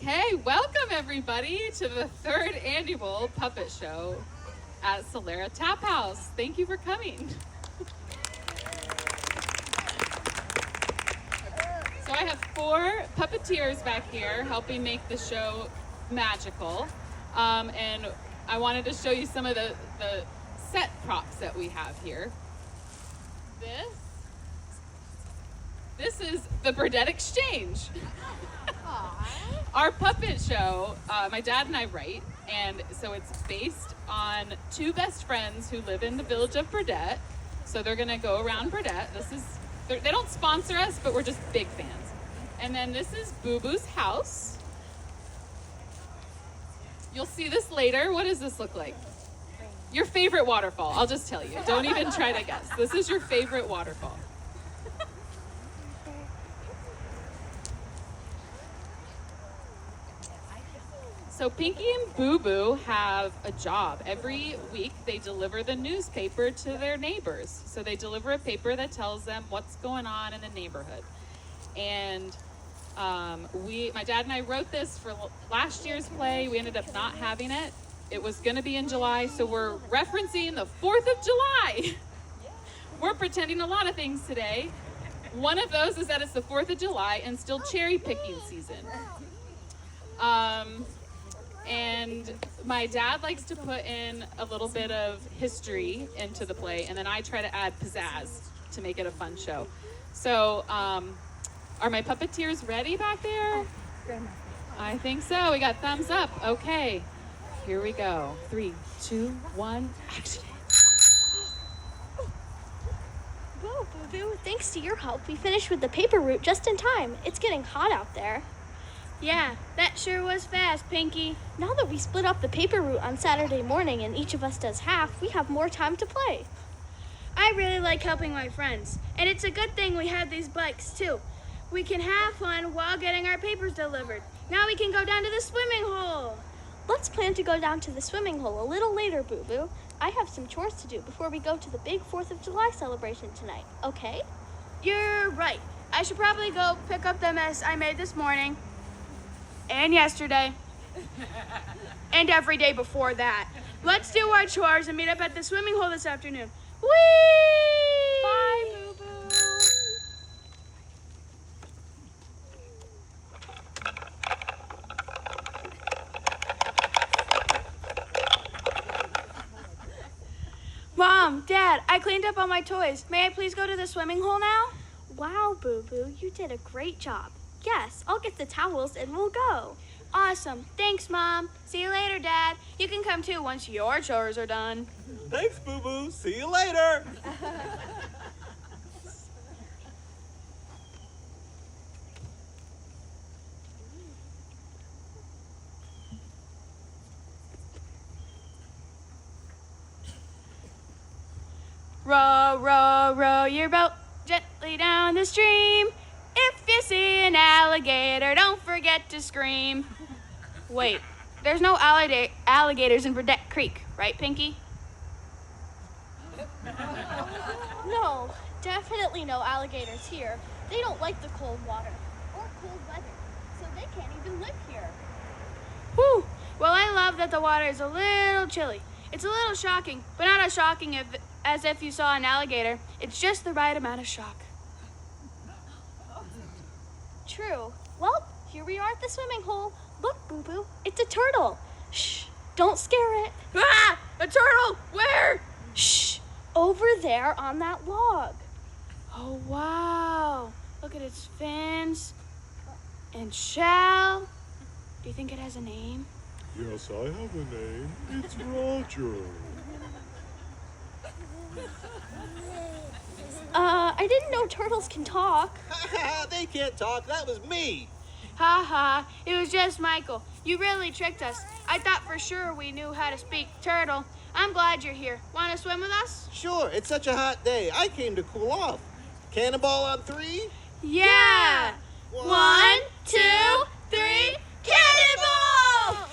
Okay, welcome everybody to the third annual puppet show at Solera Tap House. Thank you for coming. So I have 4 puppeteers back here helping make the show magical. And I wanted to show you some of the set props that we have here. This is the Burdette Exchange. Our puppet show, my dad and I write, and so it's based on 2 best friends who live in the village of Burdette. So they're gonna go around Burdette. They don't sponsor us, but we're just big fans. And then this is Booboo's house. You'll see this later. What does this look like? Your favorite waterfall. I'll just tell you. Don't even try to guess. This is your favorite waterfall. So Pinky and Booboo have a job. Every week they deliver the newspaper to their neighbors. So they deliver a paper that tells them what's going on in the neighborhood. And my dad and I wrote this for last year's play. We ended up not having it. It was gonna be in July, so we're referencing the 4th of July. We're pretending a lot of things today. One of those is that it's the 4th of July and still cherry picking season. And my dad likes to put in a little bit of history into the play, and then I try to add pizzazz to make it a fun show. So, are my puppeteers ready back there? I think so. We got thumbs up. Okay, here we go. 3, 2, 1, action. Whoa, Booboo, thanks to your help, we finished with the paper route just in time. It's getting hot out there. Yeah, that sure was fast, Pinky. Now that we split up the paper route on Saturday morning and each of us does half, we have more time to play. I really like helping my friends, and it's a good thing we have these bikes too. We can have fun while getting our papers delivered. Now we can go down to the swimming hole. Let's plan to go down to the swimming hole a little later, Booboo. I have some chores to do before we go to the big 4th of July celebration tonight, okay? You're right. I should probably go pick up the mess I made this morning. And yesterday. And every day before that. Let's do our chores and meet up at the swimming hole this afternoon. Whee! Bye, Booboo. Mom, Dad, I cleaned up all my toys. May I please go to the swimming hole now? Wow, Booboo, you did a great job. Yes, I'll get the towels and we'll go. Awesome. Thanks, Mom. See you later, Dad. You can come too once your chores are done. Thanks, Booboo. See you later. Row, row, row your boat gently down the stream. If you see an alligator, don't forget to scream. Wait, there's no alligators in Burdette Creek, right, Pinky? No, definitely no alligators here. They don't like the cold water or cold weather, so they can't even live here. Whew. Well, I love that the water is a little chilly. It's a little shocking, but not as shocking as if you saw an alligator. It's just the right amount of shock. True. Well, here we are at the swimming hole. Look, Booboo, it's a turtle. Shh, don't scare it. Ah! A turtle! Where? Shh, over there on that log. Oh, wow. Look at its fins and shell. Do you think it has a name? Yes, I have a name. It's Roger. I didn't know turtles can talk. They can't talk. That was me. Ha ha, it was just Michael. You really tricked us. I thought for sure we knew how to speak turtle. I'm glad you're here. Want to swim with us? Sure, it's such a hot day. I came to cool off. Cannonball on 3? Yeah! 1, 2, 3, cannonball!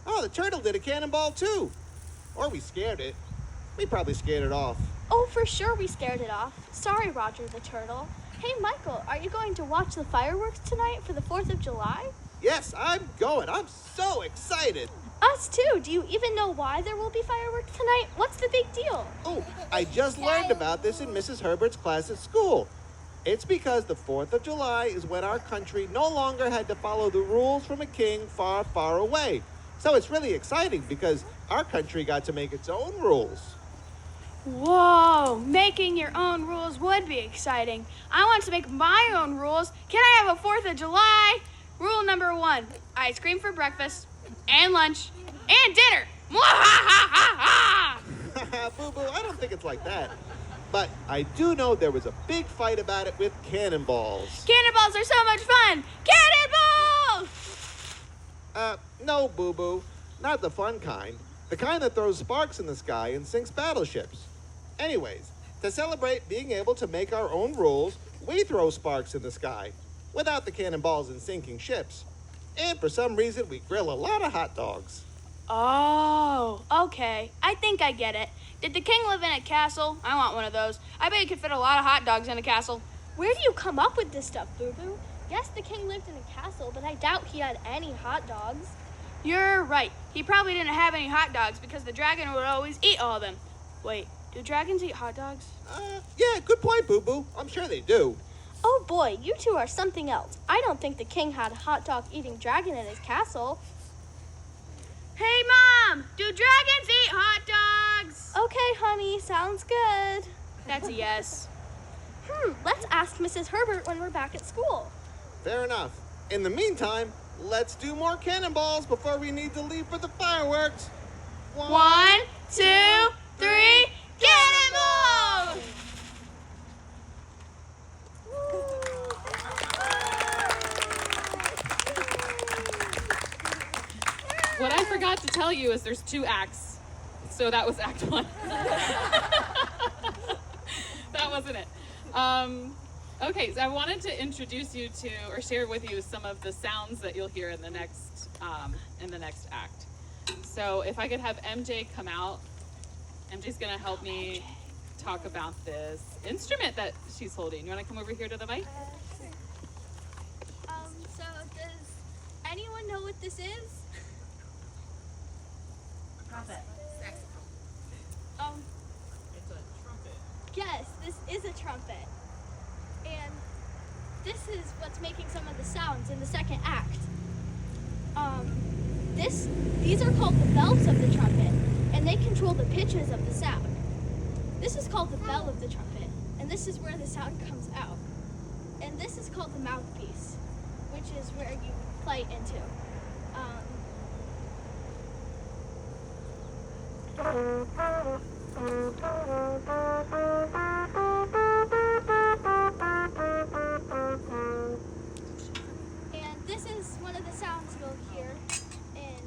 Oh, the turtle did a cannonball too. Or we scared it. We probably scared it off. Oh, for sure we scared it off. Sorry, Roger the turtle. Hey, Michael, are you going to watch the fireworks tonight for the 4th of July? Yes, I'm going. I'm so excited. Us too. Do you even know why there will be fireworks tonight? What's the big deal? Oh, I just learned about this in Mrs. Herbert's class at school. It's because the 4th of July is when our country no longer had to follow the rules from a king far, far away. So it's really exciting because our country got to make its own rules. Whoa, making your own rules would be exciting. I want to make my own rules. Can I have a 4th of July? Rule number 1, ice cream for breakfast and lunch and dinner. Mwahahaha! Booboo, I don't think it's like that. But I do know there was a big fight about it with cannonballs. Cannonballs are so much fun. Cannonballs! No, Booboo. Not the fun kind. The kind that throws sparks in the sky and sinks battleships. Anyways, to celebrate being able to make our own rules, we throw sparks in the sky, without the cannonballs and sinking ships. And for some reason, we grill a lot of hot dogs. Oh, okay. I think I get it. Did the king live in a castle? I want one of those. I bet you could fit a lot of hot dogs in a castle. Where do you come up with this stuff, Booboo? Yes, the king lived in a castle, but I doubt he had any hot dogs. You're right. He probably didn't have any hot dogs because the dragon would always eat all of them. Wait, do dragons eat hot dogs? Yeah, good point, Booboo. I'm sure they do. Oh boy, you two are something else. I don't think the king had a hot dog eating dragon in his castle. Hey, Mom! Do dragons eat hot dogs? Okay, honey, sounds good. That's a yes. Let's ask Mrs. Herbert when we're back at school. Fair enough. In the meantime, let's do more cannonballs before we need to leave for the fireworks. 1, 2, 3, cannonballs! What I forgot to tell you is there's 2 acts. So that was act 1. That wasn't it. Okay, so I wanted to introduce you to, or share with you, some of the sounds that you'll hear in the next act. So if I could have MJ come out, MJ's gonna help me talk about this instrument that she's holding. You wanna come over here to the mic? So does anyone know what this is? Trumpet. It's a trumpet. Yes, this is a trumpet. And this is what's making some of the sounds in the second act. These are called the bells of the trumpet, and they control the pitches of the sound. This is called the bell of the trumpet, and this is where the sound comes out. And this is called the mouthpiece, which is where you play into. And this is one of the sounds you'll hear in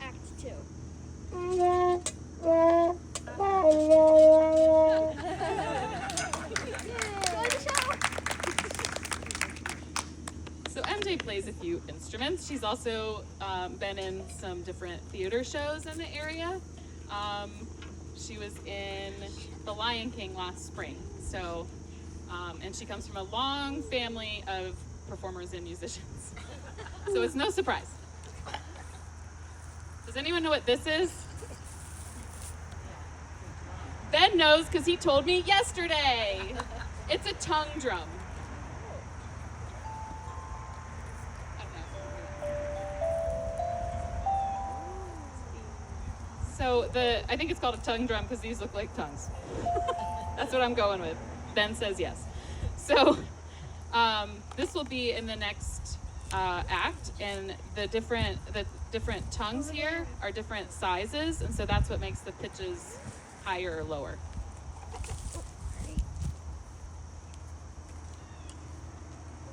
Act 2. So MJ plays a few instruments. She's also been in some different theater shows in the area. She was in The Lion King last spring. So, and she comes from a long family of performers and musicians. So it's no surprise. Does anyone know what this is? Ben knows because he told me yesterday. It's a tongue drum. So I think it's called a tongue drum because these look like tongues. That's what I'm going with. Ben says yes. So this will be in the next act, and the different tongues here are different sizes, and so that's what makes the pitches higher or lower.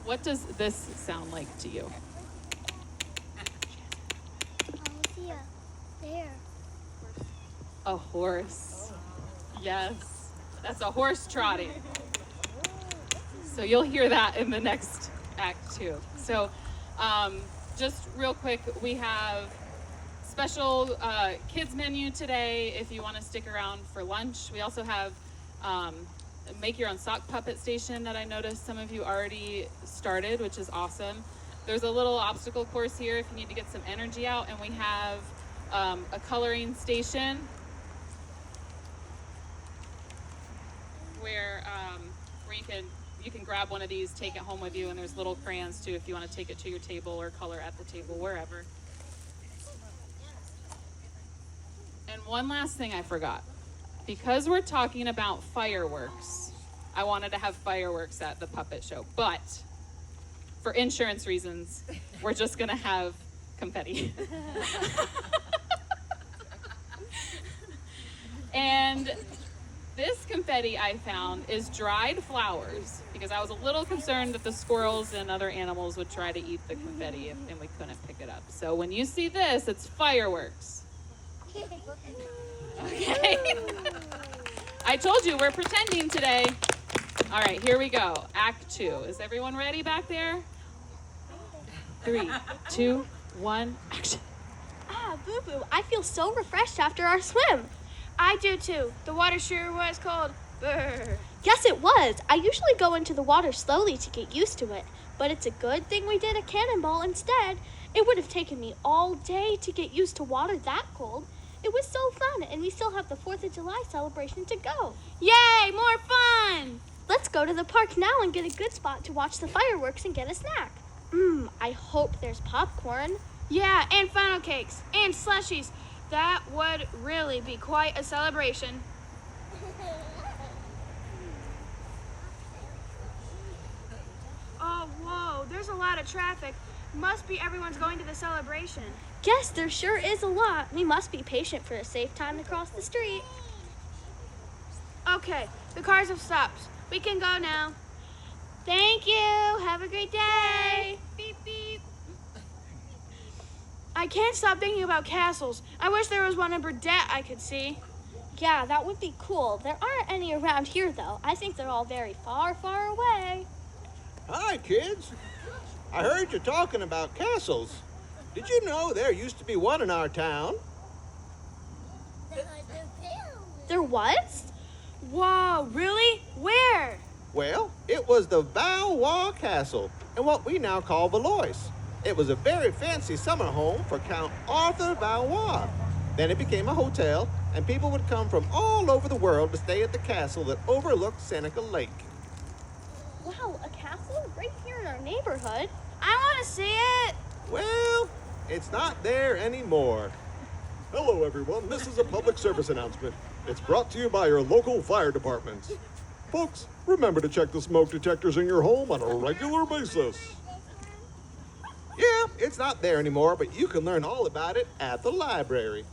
What does this sound like to you? There. A horse. Yes, that's a horse trotting. So you'll hear that in the next act too. So just real quick, we have special kids menu today if you want to stick around for lunch. We also have make your own sock puppet station that I noticed some of you already started, which is awesome. There's a little obstacle course here if you need to get some energy out, and we have a coloring station where you can grab one of these, take it home with you, and there's little crayons too if you want to take it to your table or color at the table, wherever. And one last thing I forgot. Because we're talking about fireworks, I wanted to have fireworks at the puppet show, but for insurance reasons, we're just gonna have confetti. And this confetti I found is dried flowers because I was a little concerned that the squirrels and other animals would try to eat the confetti and we couldn't pick it up. So when you see this, it's fireworks. Okay. I told you we're pretending today. All right, here we go. Act 2. Is everyone ready back there? 3, 2, 1, action. Ah, Booboo, I feel so refreshed after our swim. I do too. The water sure was cold. Brr. Yes, it was. I usually go into the water slowly to get used to it, but it's a good thing we did a cannonball instead. It would have taken me all day to get used to water that cold. It was so fun, and we still have the 4th of July celebration to go. Yay, more fun! Let's go to the park now and get a good spot to watch the fireworks and get a snack. I hope there's popcorn. Yeah, and funnel cakes and slushies. That would really be quite a celebration. Oh, whoa, there's a lot of traffic. Must be everyone's going to the celebration. Yes, there sure is a lot. We must be patient for a safe time to cross the street. Okay, the cars have stopped. We can go now. Thank you. Have a great day. Beep, beep. I can't stop thinking about castles. I wish there was one in Burdett I could see. Yeah, that would be cool. There aren't any around here, though. I think they're all very far, far away. Hi, kids. I heard you talking about castles. Did you know there used to be one in our town? There was? Whoa, really? Where? Well, it was the Valois Castle, in what we now call Valois. It was a very fancy summer home for Count Arthur Valois. Then it became a hotel, and people would come from all over the world to stay at the castle that overlooked Seneca Lake. Wow, a castle right here in our neighborhood. I want to see it. Well, it's not there anymore. Hello, everyone. This is a public service announcement. It's brought to you by your local fire departments. Folks, remember to check the smoke detectors in your home on a regular basis. Yeah, it's not there anymore, but you can learn all about it at the library.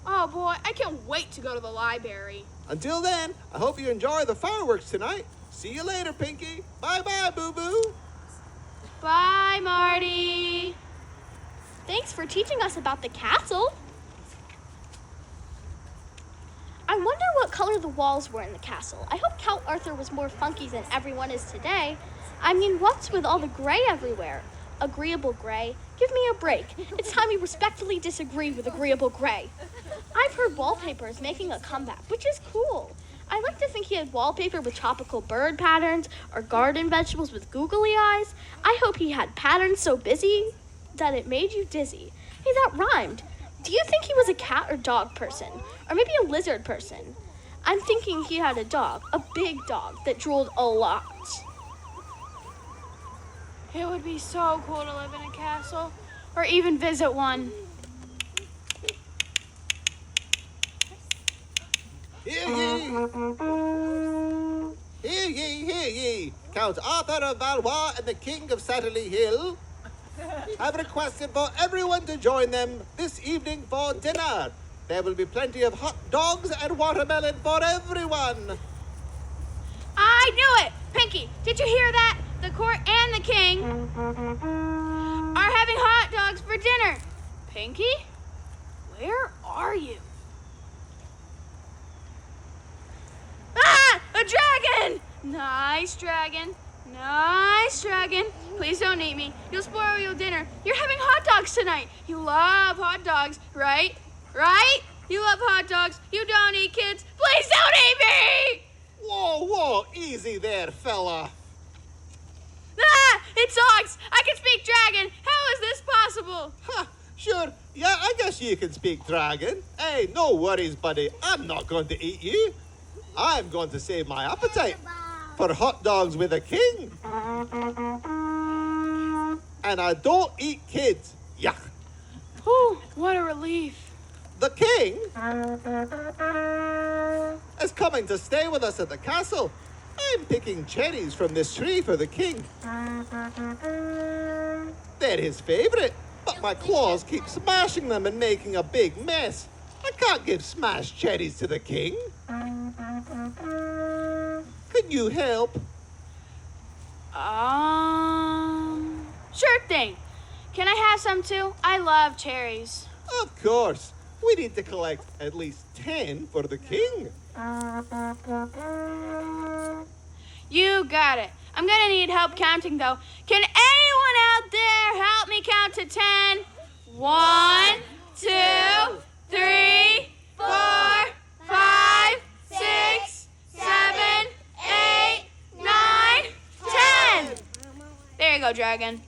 Oh boy, I can't wait to go to the library. Until then, I hope you enjoy the fireworks tonight. See you later, Pinky. Bye-bye, Booboo. Bye, Marty. Thanks for teaching us about the castle. I wonder what color the walls were in the castle. I hope Count Arthur was more funky than everyone is today. I mean, what's with all the gray everywhere? Agreeable gray? Give me a break. It's time we respectfully disagree with agreeable gray. I've heard wallpaper is making a comeback, which is cool. I like to think he had wallpaper with tropical bird patterns or garden vegetables with googly eyes. I hope he had patterns so busy that it made you dizzy. Hey, that rhymed. Do you think he was a cat or dog person? Or maybe a lizard person? I'm thinking he had a dog, a big dog that drooled a lot. It would be so cool to live in a castle or even visit one. Hear ye! Hear ye, hear ye! Count Arthur of Valois and the King of Satterley Hill have requested for everyone to join them this evening for dinner. There will be plenty of hot dogs and watermelon for everyone. I knew it! Pinky, did you hear that? The court and the king are having hot dogs for dinner. Pinky, where are you? Ah! A dragon! Nice dragon. Nice dragon. Please don't eat me. You'll spoil your dinner. You're having hot dogs tonight. You love hot dogs, right? Right? You love hot dogs. You don't eat kids. Please don't eat me! Whoa, easy there, fella. Ah! It talks! I can speak dragon! How is this possible? Ha, sure, yeah, I guess you can speak dragon. Hey, no worries, buddy. I'm not going to eat you. I'm going to save my appetite for hot dogs with a king. And I don't eat kids. Yuck. Whew, what a relief. The king is coming to stay with us at the castle. I'm picking cherries from this tree for the king. They're his favorite, but my claws keep smashing them and making a big mess. I can't give smashed cherries to the king. Can you help? Sure thing. Can I have some too? I love cherries. Of course. We need to collect at least 10 for the king. You got it. I'm gonna need help counting though. Can anyone out there help me count to 10? 1, 2, 3, 4, 5, 6, 7, 8, 9, 10. There you go, dragon.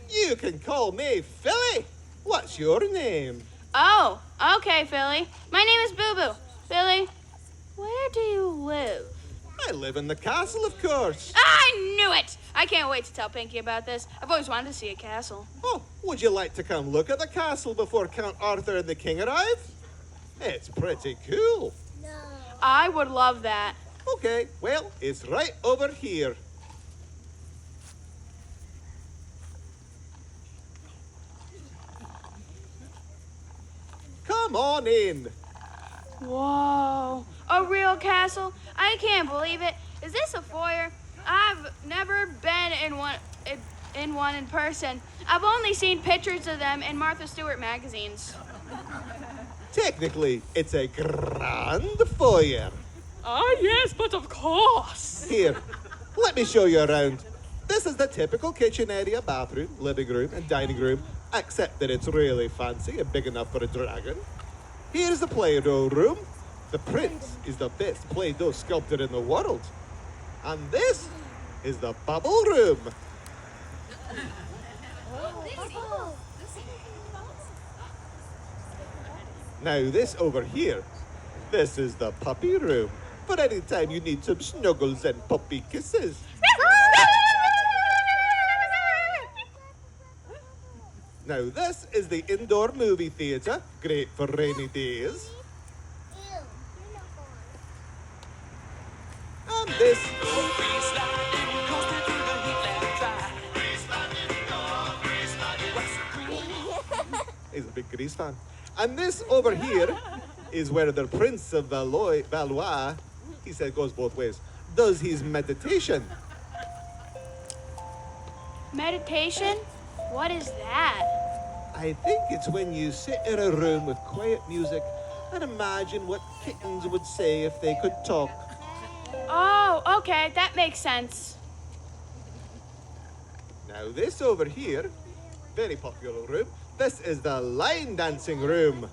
You can call me Philly. What's your name? Oh, okay, Philly. My name is Booboo. Philly, where do you live? I live in the castle, of course. I knew it! I can't wait to tell Pinky about this. I've always wanted to see a castle. Oh, would you like to come look at the castle before Count Arthur and the king arrive? It's pretty cool. I would love that. Okay, well, it's right over here. Come on in. Whoa, a real castle? I can't believe it. Is this a foyer? I've never been in one in person. I've only seen pictures of them in Martha Stewart magazines. Technically, it's a grand foyer. Oh, yes, but of course. Here, let me show you around. This is the typical kitchen area, bathroom, living room, and dining room, except that it's really fancy and big enough for a dragon. Here's the Play-Doh room. The prince is the best Play-Doh sculptor in the world. And this is the bubble room. Now this over here, this is the puppy room. For any time you need some snuggles and puppy kisses. Now this is the indoor movie theater, great for rainy days. And this is a big grease fan. And this over here is where the Prince of Valois, he said goes both ways, does his meditation. Meditation? What is that? I think it's when you sit in a room with quiet music and imagine what kittens would say if they could talk. Oh, okay, that makes sense. Now this over here, very popular room, this is the line dancing room.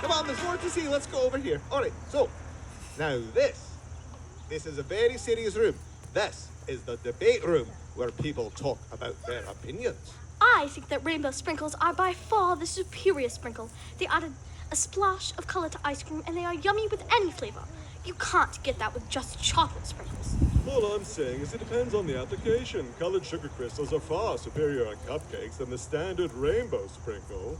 Come on, there's more to see. Let's go over here. All right, so now this is a very serious room. This is the debate room where people talk about their opinions. I think that rainbow sprinkles are by far the superior sprinkle. They added a splash of color to ice cream and they are yummy with any flavor. You can't get that with just chocolate sprinkles. All I'm saying is it depends on the application. Colored sugar crystals are far superior on cupcakes than the standard rainbow sprinkle.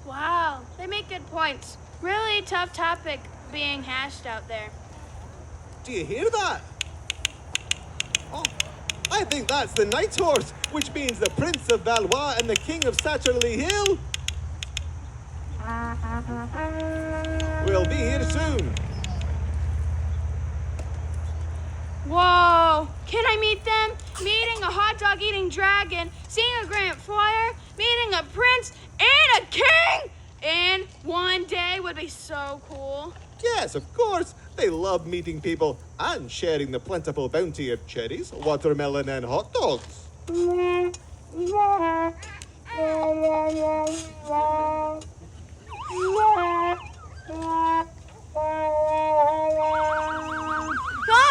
Wow, they make good points. Really tough topic being hashed out there. Do you hear that? Oh, I think that's the knight's horse, which means the Prince of Valois and the King of Satterley Hill will be here soon. Whoa, can I meet them? Meeting a hot dog eating dragon, seeing a grand foyer, meeting a prince and a king? And one day would be so cool. Yes, of course. They love meeting people and sharing the plentiful bounty of cherries, watermelon, and hot dogs. Oh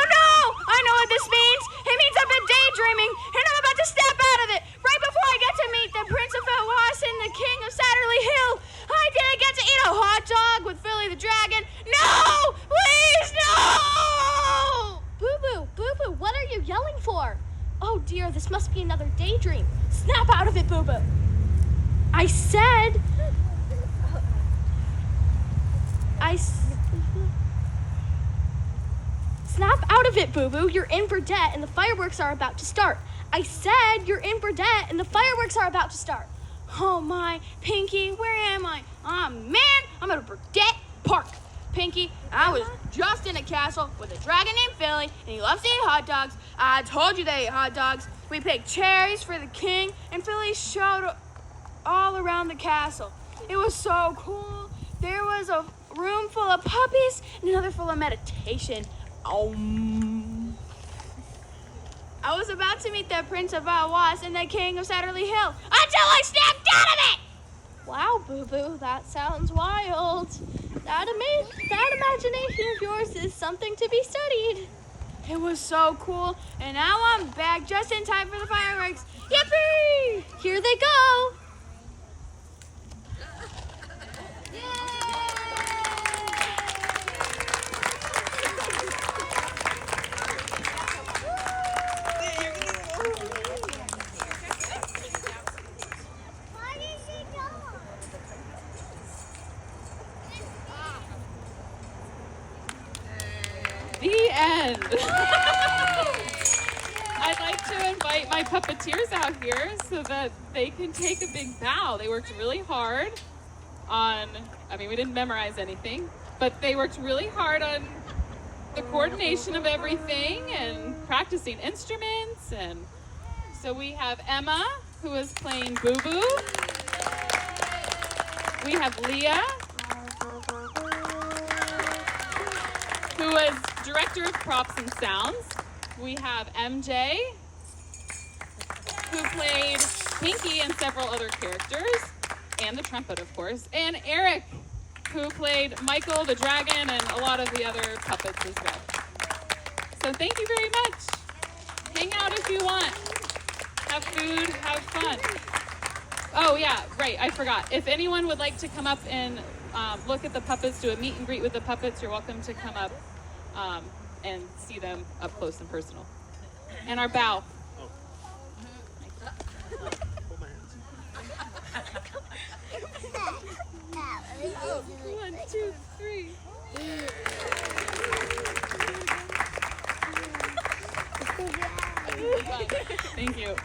no! I know what this means. It means I've been daydreaming, and I'm about to step out of it. Right before I get to meet the Prince of Felwas and the King of Satterley Hill, I didn't get to eat a hot dog with Philly the Dragon. No! Please, no! Booboo, Booboo, what are you yelling for? Oh dear, this must be another daydream. Snap out of it, Booboo. I said... Snap out of it, Booboo. You're in for debt and the fireworks are about to start. I said you're in for debt and the fireworks are about to start. Oh my, Pinky, where am I? Ah, man, I'm at a Burdette Park. Pinky, I was just in a castle with a dragon named Philly, and he loves to eat hot dogs. I told you they ate hot dogs. We picked cherries for the king, and Philly showed all around the castle. It was so cool. There was a room full of puppies and another full of meditation. I was about to meet the Prince of Felwas and the King of Satterley Hill until I snapped out of it! Wow, Booboo, that sounds wild. That imagination of yours is something to be studied. It was so cool, and now I'm back just in time for the fireworks. Yippee! Here they go. The end. I'd like to invite my puppeteers out here so that they can take a big bow. They worked really hard we didn't memorize anything, but they worked really hard on the coordination of everything and practicing instruments. And so we have Emma, who is playing Booboo. We have Leah, who is director of props and sounds. We have MJ, who played Pinky and several other characters, and the trumpet, of course, and Eric, who played Michael the dragon and a lot of the other puppets as well. So thank you very much. Hang out if you want. Have food, have fun. Oh yeah, right, I forgot. If anyone would like to come up and look at the puppets, do a meet and greet with the puppets, you're welcome to come up and see them up close and personal. And our bow. One, two, three. Thank you.